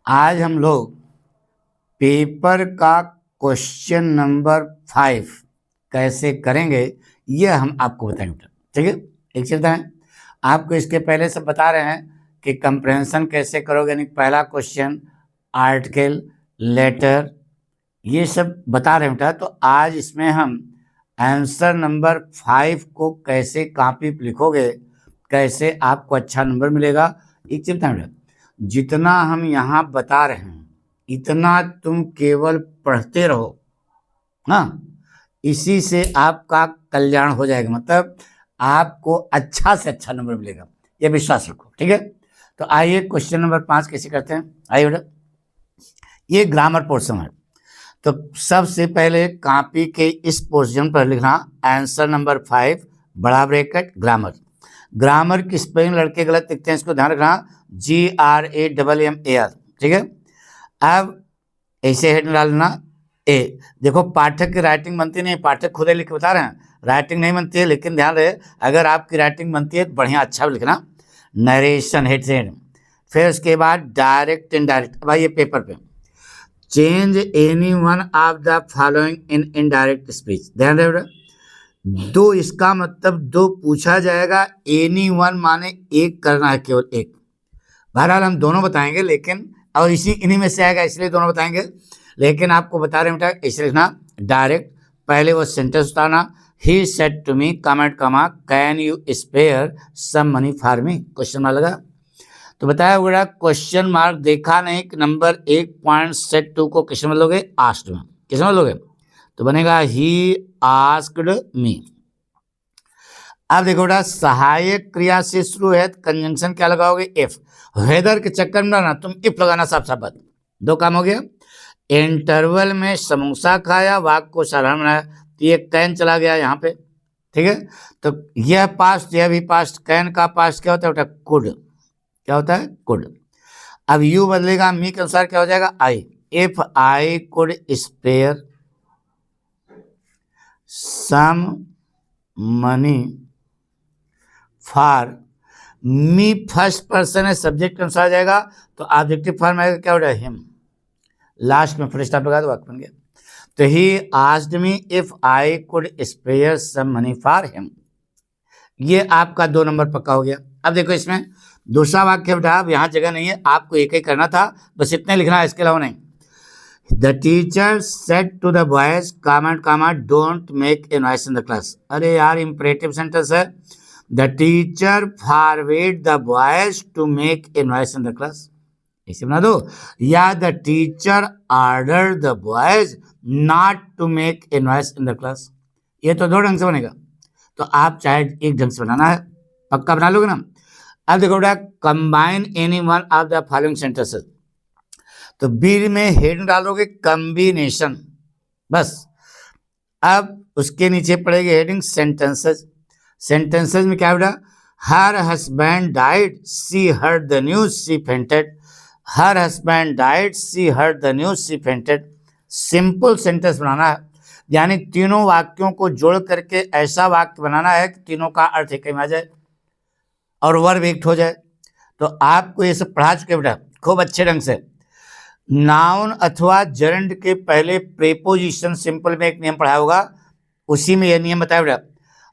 आज हम लोग पेपर का क्वेश्चन नंबर 5 कैसे करेंगे ये हम आपको बताएंगे। ठीक है, एक चीज बताएं, आपको इसके पहले सब बता रहे हैं कि कंप्रेहेंशन कैसे करोगे, यानी पहला क्वेश्चन, आर्टिकल, लेटर, ये सब बता रहे हैं बेटा। तो आज इसमें हम आंसर नंबर 5 को कैसे कॉपी पे लिखोगे, कैसे आपको अच्छा नंबर मिलेगा, एक चीज बताएं बेटा। जितना हम यहाँ बता रहे हैं इतना तुम केवल पढ़ते रहो, हाँ, इसी से आपका कल्याण हो जाएगा, मतलब आपको अच्छा से अच्छा नंबर मिलेगा, ये विश्वास रखो। ठीक है, तो आइए क्वेश्चन नंबर 5 कैसे करते हैं। आइए बेटा, ये ग्रामर पोर्शन है। तो सबसे पहले कॉपी के इस पोर्शन पर लिखना आंसर नंबर 5 बड़ा ब्रैकेट ग्रामर। ग्रामर की स्पेलिंग लड़के गलत लिखते हैं, इसको ध्यान रखना, GRAMMAR। ठीक है, अब ऐसे हेड डालना ए। देखो पाठक की राइटिंग बनती नहीं, पाठक खुद ही लिख के बता रहे हैं राइटिंग नहीं बनती है, लेकिन ध्यान रहे अगर आपकी राइटिंग बनती है तो बढ़िया अच्छा लिखना, नरेशन हेड से हेड। फिर उसके बाद डायरेक्ट इनडायरेक्ट, भाई ये पेपर पे change any one of the following in indirect speech. ध्यान रहे दो, इसका मतलब दो पूछा जाएगा, एनी वन माने एक करना है, केवल एक। बहरहाल हम दोनों बताएंगे, लेकिन और इन्हीं में से आएगा इसलिए दोनों बताएंगे, लेकिन आपको बता रहे हैं बेटा इसे लिखना डायरेक्ट। पहले वो सेंटेंस उतारना, he said to me comment comma can you spare some money for me, question mark लगा। तो बताया बेटा क्वेश्चन मार्क देखा नहीं कि नंबर 1.2 को किस में लोगे, आस्क्ड में, किस में लोगे, तो बनेगा ही आस्क्ड मी। अब देखो बेटा सहायक क्रिया से शुरू है, कंजंक्शन क्या लगाओगे, इफ। वेदर के चक्कर में ना तुम इफ लगाना, साफ साफ बात, दो काम हो गया। इंटरवल में समोसा खाया, वाक्य को साधारण बनाया, तो ये कैन चला गया यहाँ पे। ठीक है, तो यह पास्ट, यह भी पास्ट, कैन का पास्ट क्या होता है बेटा, कुड, क्या होता है, कुड। अब यू बदलेगा, मी के अनुसार क्या हो जाएगा, I. If I could spare some money for me, first person है, सब्जेक्ट के अनुसार जाएगा, तो ऑब्जेक्टिव फॉर्म आएगा क्या हो रहा है, हिम, लास्ट में फुल स्टॉप लगा दो, वाक्य बन गया। तो he asked me if I could spare some money for him, ये आपका 2 नंबर पक्का हो गया। अब देखो इसमें दूसरा वाक्य बेटा, अब यहाँ जगह नहीं है, आपको एक ही करना था, बस इतने लिखना है, इसके अलावा नहीं। The teacher said to the boys comment comma don't make a noise in the class. अरे यार इंपरेटिव सेंटेंस है, the teacher forbade the boys to make a noise in the class, ऐसे बना दो, या the teacher order the boys not to make a noise in the class. ये तो 2 ढंग से बनेगा, तो आप चाहे एक ढंग से बनाना है, पक्का बना लोगे ना। अब देखो बेटा combine any one of the following sentences, तो बी में हेड डालोगे कॉम्बिनेशन, बस। अब उसके नीचे पड़ेगी हेडिंग सेंटेंसेस। सेंटेंसेस में क्या बेटा, her husband died she heard the news she fainted, her husband died she heard the news she fainted. Simple sentence बनाना है, यानी तीनों वाक्यों को जोड़ करके ऐसा वाक्य बनाना है कि तीनों का अर्थ एक में आ जाए और वर्ब एक हो जाए। तो आपको ये सब पढ़ा चुके बेटा खूब अच्छे ढंग से। नाउन अथवा जर्नड के पहले प्रेपोजिशन सिंपल में एक नियम पढ़ा होगा, उसी में यह नियम बताया बेटा।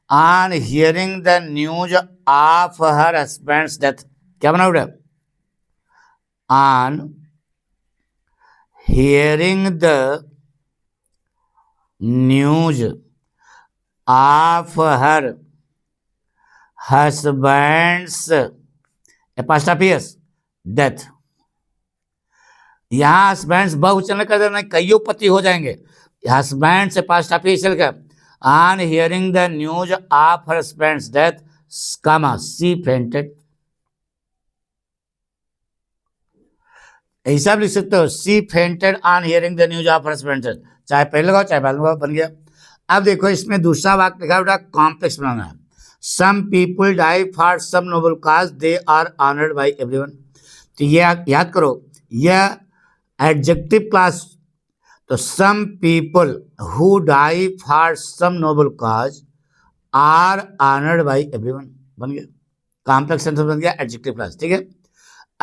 On hearing the news of her husband's death, क्या बना बेटा, on hearing the news of her husband's apostrophe s death. यहाँ हस्बैंड्स बहुवचन कर देना, कईयों पति हो जाएंगे, हस्बैंड्स एपास्ट्रोफिस का, on hearing the news of her husband's death कमा शी फेंटेड, ऐसा लिख सकते हो, she fainted on hearing the news of her husband's death, चाहे पहले लगाओ चाहे बाद में लगाओ, बन गया। अब देखो इसमें दूसरा वाक्य लिखा बेटा कॉम्प्लेक्स बनाना है, some people die for some noble cause they are honoured by everyone. तो ये याद करो, यह एडजेक्टिव क्लास, तो some people who die for some noble cause are honoured by everyone, बन गया, कॉम्प्लेक्स सेंटेंस बन गया, एडजेक्टिव क्लास। ठीक है,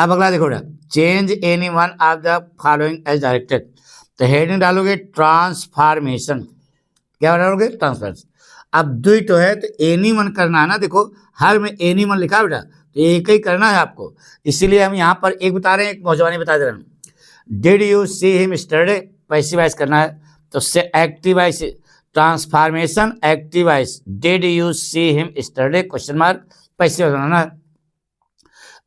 अब अगला देखो बेटा, change any one of the following as directed. तो हेडिंग डालोगे ट्रांसफॉर्मेशन, क्या डालोगे? ट्रांसफॉर्मेशन। अब दुई तो है तो एनी वन करना है ना, देखो हर में एनी वन लिखा है बेटा, तो एक ही करना है आपको, इसीलिए हम यहाँ पर एक बता रहे हैं, एक मौजवानी बता दे रहे हैं। Did you see him yesterday, passive voice करना है, तो से active voice, transformation active voice, did you see him yesterday question mark, passive voice बनाना है।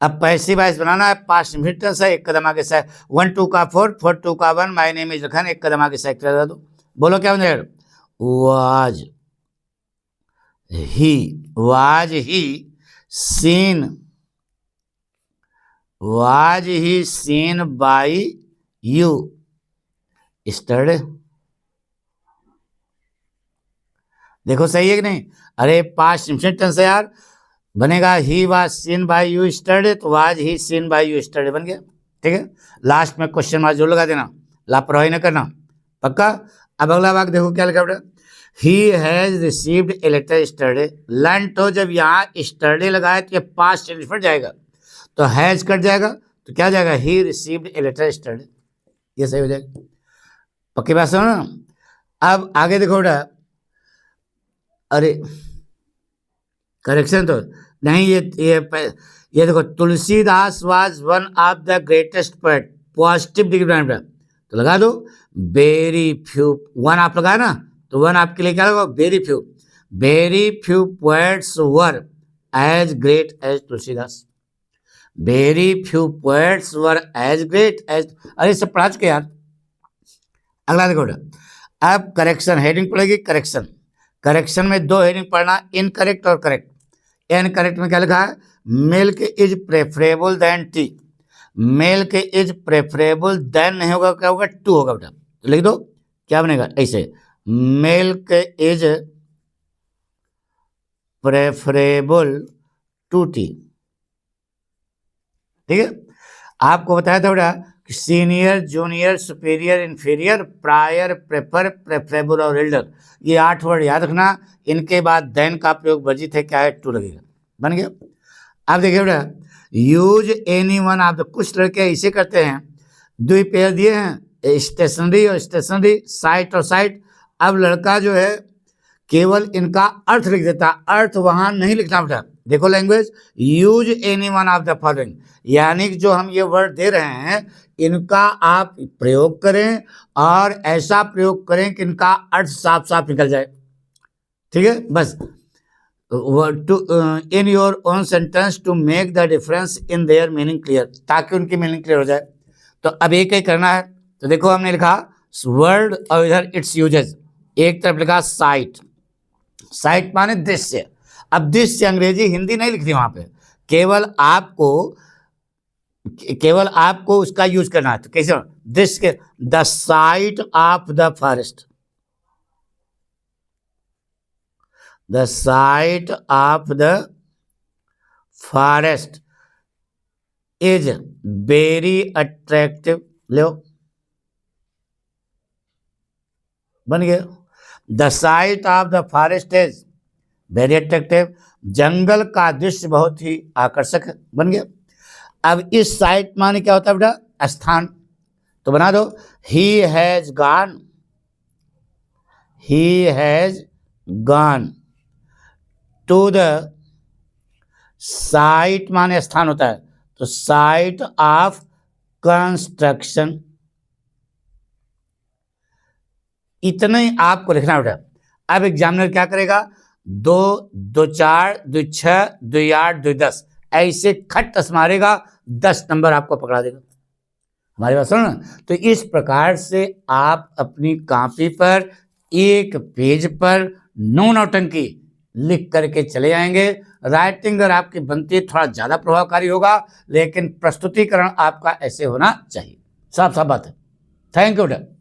अब पैसिवाइज बनाना है, पास्ट इंफिनिट टेंस है, एक कदम आगे से 1 2 का 4 4 2 का 1, माय नेम इज लखन, एक कदम आगे से कर दो। बोलो क्या बनेगा? was he seen by you yesterday? देखो सही है कि नहीं? अरे पास्ट इंफिनिट टेंस है यार, बनेगा he was seen by you yesterday, तो was he seen by you yesterday बन गया। ठीक है, लास्ट में क्वेश्चन मार्क जरूर लगा देना, लापरवाही न करना, पक्का। अब अगला वाक्य देखो क्या लिखा बेटा, he has received a letter yesterday। Learn तो जब यहाँ yesterday लगाए तो ये पास्ट इंफिनिट जाएगा, तो हैज कट जाएगा, तो क्या जाएगा? He received a letter yesterday, ये सही हो जाएगा। पक्की बात सुनो ना। अब आगे देखो बेटा, अरे करेक्शन तो नहीं, ये देखो, Tulsidas was one of the greatest poet, positive degree बनाए बेटा, तो लगा दो वेरी फ्यू, वन आप लगाए ना, तो वन आपके लिए क्या लगा? Very few poets were as great as Tulsidas, very few poets were as great as, अरे सब पढ़ा चुके यार। अगला देखो बेटा, अब करेक्शन हेडिंग पड़ेगी, करेक्शन में दो हेडिंग पढ़ना, इनकरेक्ट और करेक्ट। इनकरेक्ट में क्या लिखा है? Milk is preferable than tea, milk is preferable than नहीं होगा, क्या होगा? टू होगा बेटा, तो लिख दो क्या बनेगा ऐसे, milk is preferable to tea. ठीक है, आपको बताया था बेटा senior, junior, superior, inferior, prior, prefer, preferable और एल्डर, ये 8 वर्ड याद रखना। इनके बाद देन का प्रयोग वर्जित है, क्या है? टू लगेगा, बन गया। अब देखिए बेटा, use any one of the, कुछ लड़के इसे करते हैं, दो पेयर दिए हैं, स्टेशनरी और स्टेशनरी, साइट और साइट। अब लड़का जो है केवल इनका अर्थ लिख देता, अर्थ वहां नहीं लिखना बेटा। देखो language, use any one of the following, यानी कि जो हम ये वर्ड दे रहे हैं इनका आप प्रयोग करें, और ऐसा प्रयोग करें कि इनका अर्थ साफ साफ निकल जाए। ठीक है, बस to in your own sentence to make the difference in their meaning clear, ताकि उनकी मीनिंग क्लियर हो जाए। तो अब एक ही करना है, तो देखो हमने लिखा वर्ड और इधर इट्स यूजेज, एक तरफ लिखा साइट, साइट माने दृश्य। अब दृश्य अंग्रेजी हिंदी नहीं लिखती वहां पे, केवल आपको उसका यूज करना है। तो कैसे? दृश्य, the sight of the forest, the sight of the forest is very attractive, लो बन गया। The sight of the forest is very attractive, जंगल का दृश्य बहुत ही आकर्षक है, बन गया। अब इस साइट माने क्या होता है बेटा? स्थान, तो बना दो he has gone, he has gone to the site माने स्थान होता है, तो साइट ऑफ कंस्ट्रक्शन, इतना ही आपको लिखना बेटा। अब एग्जामिनर क्या करेगा? 2 2 4 2 6 2 8 2 10 ऐसे खट मारेगा, 10 नंबर आपको पकड़ा देगा। हमारी बात सुनो ना। तो इस प्रकार से आप अपनी कॉपी पर एक पेज पर नो नौटंकी लिख करके चले जाएंगे। राइटिंग अगर आपकी बनती है थोड़ा ज़्यादा प्रभावकारी होगा, लेकिन प्रस्तुतिकरण आपका ऐसे होना चाहिए। साफ साफ बात है। थैंक यू बेटा।